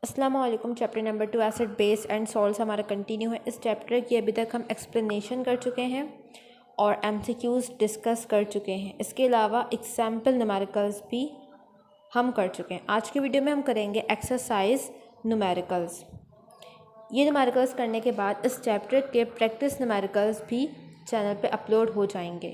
अस्सलाम वालेकुम। Chapter number 2 acid base and salts हमारा कंटिन्यू है। इस चैप्टर की अभी तक हम एक्सप्लेनेशन कर चुके हैं और एमसीक्यूज़ डिस्कस कर चुके हैं। इसके अलावा एग्जाम्पल न्यूमेरिकल्स भी हम कर चुके हैं। आज की वीडियो में हम करेंगे एक्सरसाइज न्यूमेरिकल्स। ये न्यूमेरिकल्स करने के बाद इस चैप्टर के प्रैक्टिस न्यूमेरिकल्स भी चैनल पे अपलोड हो जाएंगे।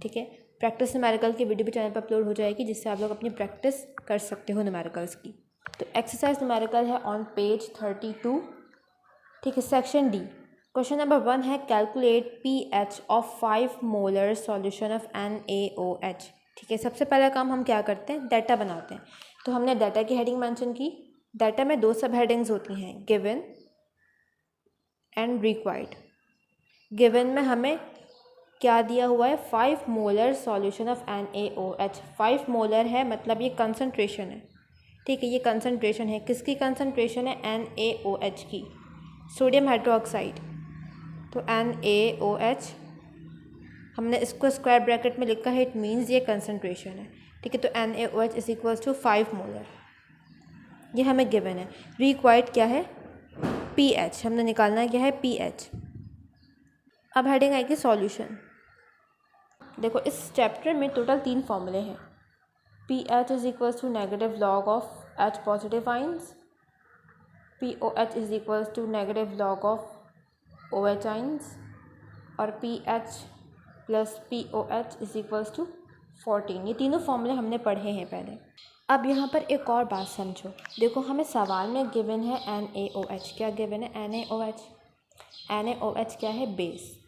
ठीक है, प्रैक्टिस न्यूमेरिकल की वीडियो भी चैनल पर अपलोड हो जाएगी, जिससे आप लोग अपनी प्रैक्टिस कर सकते हो न्यूमेरिकल्स की। तो एक्सरसाइज न्यूमेरिकल है ऑन पेज 32। ठीक है, सेक्शन डी। क्वेश्चन नंबर 1 है calculate pH of 5 molar solution of NaOH। ठीक है, सबसे पहला काम हम क्या करते हैं, डाटा बनाते हैं। तो हमने डाटा की हेडिंग मेंशन की। डाटा में 2 सब हेडिंग्स होती हैं, गिवन एंड रिक्वायर्ड। गिवन में हमें क्या दिया हुआ है, 5 molar solution of NaOH। 5 molar है, मतलब ये कंसंट्रेशन है। ठीक है, ये कंसंट्रेशन है, किसकी कंसंट्रेशन है, NaOH की, सोडियम हाइड्रोक्साइड। तो NaOH हमने इसको स्क्वायर ब्रैकेट में लिखा है, इट मीन्स ये कंसंट्रेशन है। ठीक है, तो NaOH is equals to 5 molar, ये हमें गिवन है। रिक्वायर्ड क्या है, pH, हमने निकालना क्या है, pH। अब हेडिंग आएगी सॉल्यूशन। देखो, इस चैप्टर में टोटल 3 फॉर्मूले हैं। pH is equals to negative log of H positive ions, POH is equals to negative log of OH ions, और pH plus POH is equals to 14। ये तीनों फॉर्मूले हमने पढ़े हैं पहले। अब यहाँ पर एक और बात समझो। देखो, हमें सवाल में गिवन है NaOH। क्या गिवन है, NaOH। NaOH क्या है, बेस।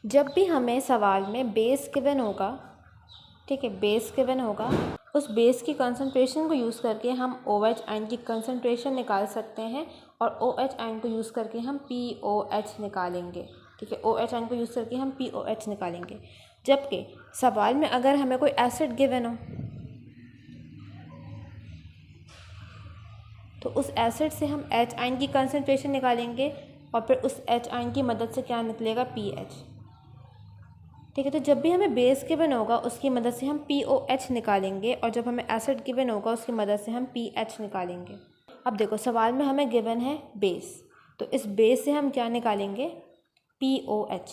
जब भी हमें सवाल में बेस गिवन होगा, ठीक है, बेस गिवन होगा, उस बेस की कंसंट्रेशन को यूज़ करके हम OH आयन की कंसंट्रेशन निकाल सकते हैं, और OH आयन को यूज़ करके हम POH निकालेंगे। ठीक है, OH आयन को यूज़ करके हम POH निकालेंगे। जबकि सवाल में अगर हमें कोई एसिड गिवन हो, तो उस एसिड से हम H आयन की कंसंट्रेशन निकालेंगे, और फिर उस H आयन की मदद से क्या निकलेगा, pH। ठीक है, तो जब भी हमें बेस गिवन होगा उसकी मदद से हम POH निकालेंगे, और जब हमें एसिड गिवन होगा उसकी मदद से हम pH निकालेंगे। अब देखो, सवाल में हमें गिवन है बेस, तो इस बेस से हम क्या निकालेंगे, POH।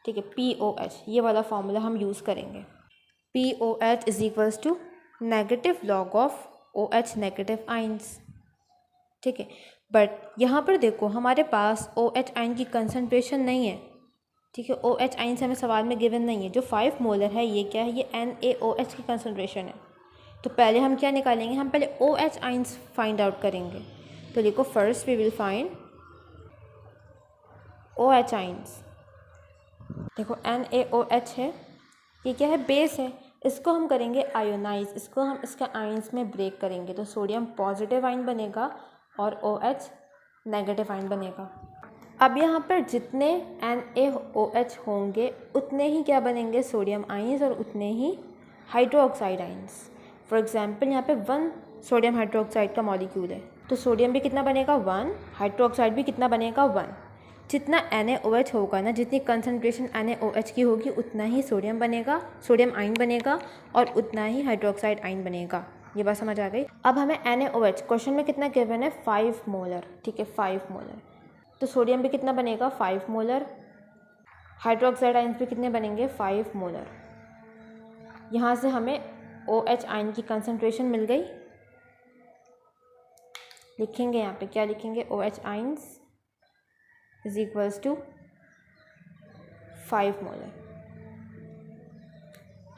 ठीक है, POH, ये वाला फॉर्मूला हम यूज़ करेंगे। POH is equals to negative log of OH negative ions. ठीक है, बट यहाँ पर देखो हमारे पास OH आयन की कंसंट्रेशन नहीं है। ठीक है, OH आयन से हमें सवाल में गिवन नहीं है। जो 5 मोलर है ये क्या है, ये NaOH की कंसंट्रेशन है। तो पहले हम क्या निकालेंगे, हम पहले OH आयन्स फाइंड आउट करेंगे। तो देखो, first we will find OH ions. देखो, NaOH है, ये क्या है, बेस है। इसको हम करेंगे आयोनाइज, इसको हम इसके आयन्स में ब्रेक करेंगे। तो सोडियम पॉजिटिव आयन बनेगा और OH नेगेटिव आयन बनेगा। अब यहाँ पर जितने NaOH होंगे उतने ही क्या बनेंगे, सोडियम आइंस, और उतने ही हाइड्रोक्साइड आइंस। फॉर एग्जांपल यहाँ पे 1 सोडियम हाइड्रोक्साइड का मॉलिक्यूल है, तो सोडियम भी कितना बनेगा, 1, हाइड्रोक्साइड भी कितना बनेगा, 1। जितना NaOH होगा ना, जितनी कंसनट्रेशन NaOH की होगी उतना ही सोडियम बनेगा, सोडियम आयन बनेगा, और उतना ही हाइड्रोक्साइड आयन बनेगा। ये बात समझ आ गई। अब हमें NaOH क्वेश्चन में कितना गिवन है, 5 मोलर। ठीक है, 5 मोलर, तो सोडियम भी कितना बनेगा, 5 मोलर, हाइड्रोक्साइड आयन्स भी कितने बनेंगे, 5 मोलर। यहाँ से हमें OH आयन की कंसंट्रेशन मिल गई। लिखेंगे यहाँ पे, क्या लिखेंगे, OH ions is equals to 5 molar.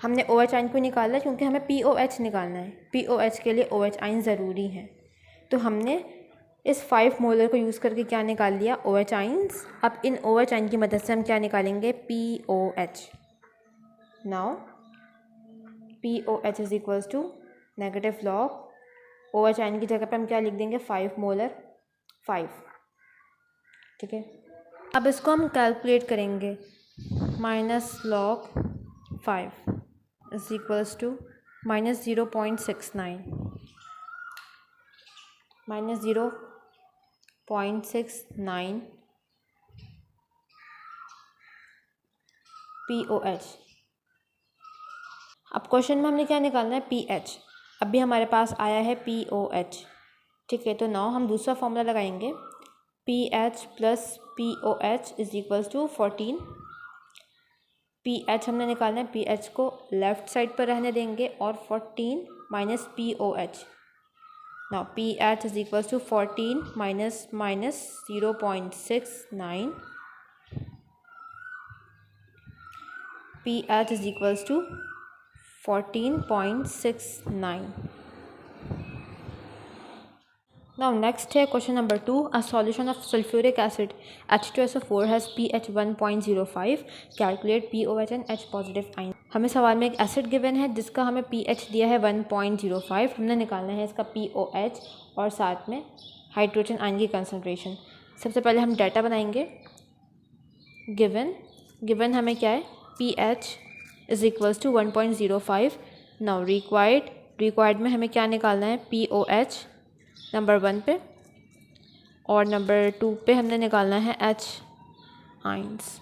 हमने OH आयन को निकाला क्योंकि हमें POH निकालना है। POH के लिए OH आयन ज़रूरी है, तो हमने इस 5 मोलर को यूज़ करके क्या निकाल लिया, OH आइंस। अब इन OH आइन की मदद से हम क्या निकालेंगे, POH। Now POH is equals to negative log OH ion की जगह पे हम क्या लिख देंगे, 5 मोलर 5। ठीक है, अब इसको हम कैलकुलेट करेंगे। Minus log 5 is equals to minus 0.69, minus 0.69 POH। अब क्वेश्चन में हमने क्या निकालना है, pH। अभी हमारे पास आया है POH। ठीक है, तो नाउ हम दूसरा फॉर्मूला लगाएंगे, PH plus POH is equals to 14। PH हमने निकालना है, PH को लेफ़्ट साइड पर रहने देंगे और 14 minus POH। Now PH is equals to 14 minus 0.69, PH is equals to 14.69. Now next है question number 2. A solution of sulfuric acid H2SO4 has pH 1.05. Calculate POH and H positive ion. हमें सवाल में एक acid given है जिसका हमें pH दिया है 1.05। हमने निकालना है इसका POH और साथ में हाइड्रोजन आयन की कंसनट्रेशन। सबसे पहले हम डाटा बनाएंगे। गिवन हमें क्या है, pH is equals to 1.05। Now required में हमें क्या निकालना है, POH नंबर 1 पे और नंबर 2 पे हमने निकालना है H आइंस।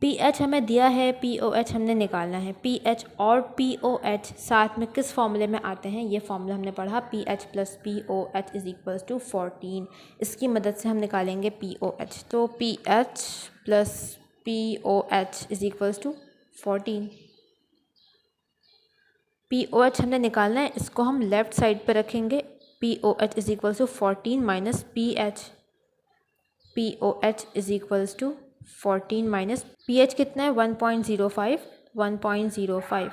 pH हमें दिया है, POH हमने निकालना है। pH और POH साथ में किस फॉर्मूले में आते हैं, ये फॉर्मूला हमने पढ़ा, PH plus POH is equals to 14। इसकी मदद से हम निकालेंगे POH। तो PH plus POH is equals to 14। POH हमने निकालना है, इसको हम लेफ़्ट साइड पे रखेंगे। POH is equals to 14 minus PH। POH is equals to 14 minus PH कितना है, 1.05।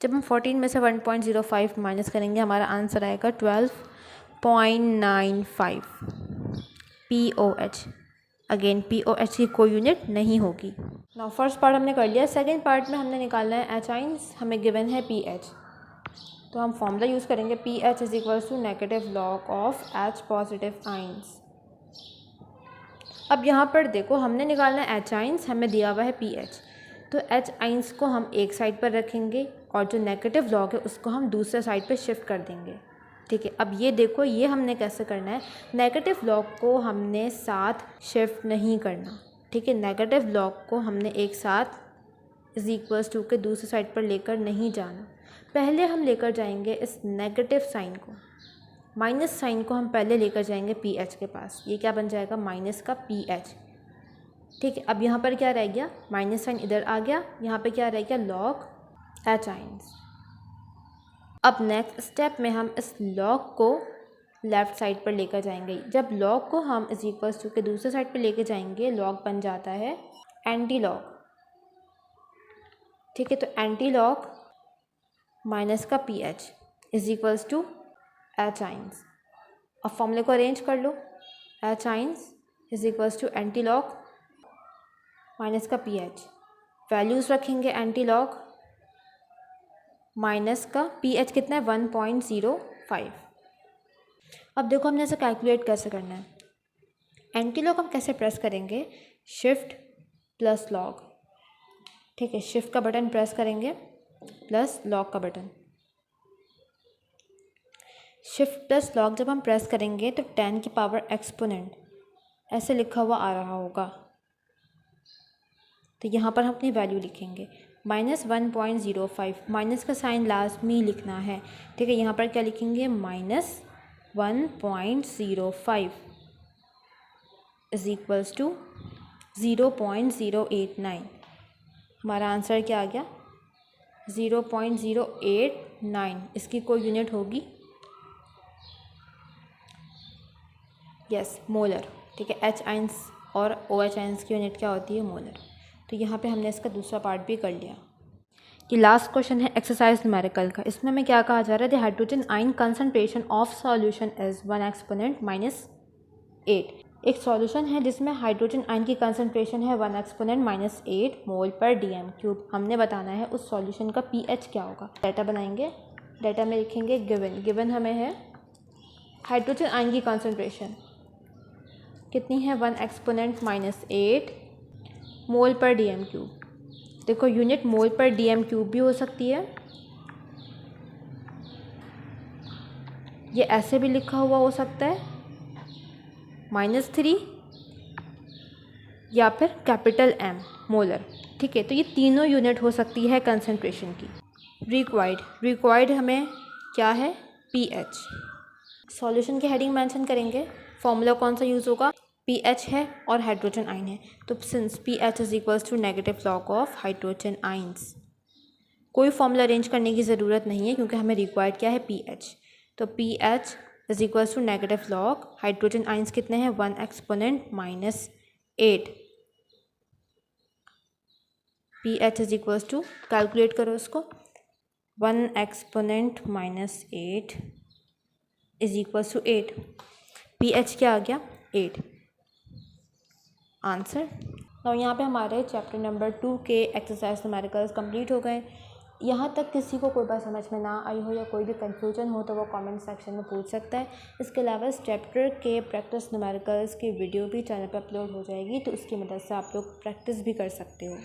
जब हम 14 में से 1.05 माइनस करेंगे हमारा आंसर आएगा 12.95 POH। अगेन POH की कोई यूनिट नहीं होगी। नाउ फर्स्ट पार्ट हमने कर लिया। सेकेंड पार्ट में हमने निकालना है H आइंस। हमें गिवन है PH, तो हम फॉर्मूला यूज़ करेंगे, PH is equals to negative log of H positive ions. अब यहाँ पर देखो, हमने निकालना है H आइंस, हमें दिया हुआ है PH, तो H आइंस को हम एक साइड पर रखेंगे और जो नेगेटिव लॉग है उसको हम दूसरे साइड पर शिफ्ट कर देंगे। ठीक है, अब ये देखो, ये हमने कैसे करना है, नेगेटिव लॉग को हमने साथ शिफ्ट नहीं करना। ठीक है, नेगेटिव लॉग को हमने एक साथ इज इक्वल्स टू के दूसरी साइड पर लेकर नहीं जाना। पहले हम लेकर जाएंगे इस नेगेटिव साइन को, माइनस साइन को हम पहले लेकर जाएंगे PH के पास। ये क्या बन जाएगा, माइनस का PH। ठीक है, अब यहाँ पर क्या रह गया, माइनस साइन इधर आ गया, यहाँ पे क्या रह गया, लॉग H आइंस। अब नेक्स्ट स्टेप में हम इस लॉग को लेफ़्ट साइड पर लेकर जाएंगे। जब लॉग को हम इज इक्वल्स टू के दूसरे साइड पर लेकर जाएंगे, लॉग बन जाता है एंटी लॉग। ठीक है, तो एंटी लॉग माइनस का PH is equals to H ions. अब फॉर्मूले को अरेंज कर लो, H ions is equals to anti log minus का PH। वैल्यूज़ रखेंगे, एंटी लॉग माइनस का PH कितना है, 1.05। अब देखो हमने इसे कैलकुलेट कैसे करना है। एंटी लॉग हम कैसे प्रेस करेंगे, शिफ्ट प्लस लॉग। ठीक है, शिफ्ट का बटन प्रेस करेंगे प्लस लॉग का बटन। शिफ्ट प्लस लॉग जब हम प्रेस करेंगे तो 10 की पावर एक्सपोनेंट ऐसे लिखा हुआ आ रहा होगा, तो यहाँ पर हम अपनी वैल्यू लिखेंगे माइनस 1.05। माइनस का साइन लाजमी लिखना है। ठीक है, यहाँ पर क्या लिखेंगे, माइनस 1.05 इज इक्वल्स टू 0.089। हमारा आंसर क्या आ गया, 0.089। इसकी कोई यूनिट होगी, यस, मोलर। ठीक है, H आइंस और OH आइंस की यूनिट क्या होती है, मोलर। तो यहाँ पे हमने इसका दूसरा पार्ट भी कर लिया। ये लास्ट क्वेश्चन है एक्सरसाइज न्यूमेरिकल का। इसमें हमें क्या कहा जा रहा है, the hydrogen ion concentration of solution is 1 exponent -8। एक सॉल्यूशन है जिसमें हाइड्रोजन आयन की कंसनट्रेशन है 1 एक्सपोनेंट -8 मोल पर DM³। हमने बताना है उस सॉल्यूशन का PH क्या होगा। डाटा बनाएंगे, डाटा में लिखेंगे गिवन हमें है हाइड्रोजन आयन की कंसनट्रेशन कितनी है, 1 एक्सपोनेंट -8 मोल पर DM³। देखो, यूनिट मोल पर DM³ भी हो सकती है, ये ऐसे भी लिखा हुआ हो सकता है -3, या फिर कैपिटल M मोलर। ठीक है, तो ये तीनों यूनिट हो सकती है कंसंट्रेशन की। रिक्वायर्ड हमें क्या है, pH। सॉल्यूशन की हेडिंग मेंशन करेंगे, फॉर्मूला कौन सा यूज़ होगा, pH है और हाइड्रोजन आयन है, तो since pH is equals to negative log of hydrogen ions. कोई फॉर्मूला अरेंज करने की ज़रूरत नहीं है क्योंकि हमें रिक्वायर्ड क्या है, pH। तो pH is equals to negative log, hydrogen ions कितने हैं, 1 exponent minus 8। pH is equals to, calculate करो इसको, 1 exponent minus 8 is equals to 8। pH क्या आ गया, 8। आंसर। तो यहाँ पे हमारे चैप्टर नंबर 2 के एक्सरसाइज न्यूमेरिकल्स कंप्लीट हो गए। यहाँ तक किसी को कोई बात समझ में ना आई हो या कोई भी कंफ्यूजन हो तो वो कमेंट सेक्शन में पूछ सकता है। इसके अलावा इस चैप्टर के प्रैक्टिस न्यूमेरिकल्स की वीडियो भी चैनल पर अपलोड हो जाएगी, तो उसकी मदद से आप लोग प्रैक्टिस भी कर सकते हो।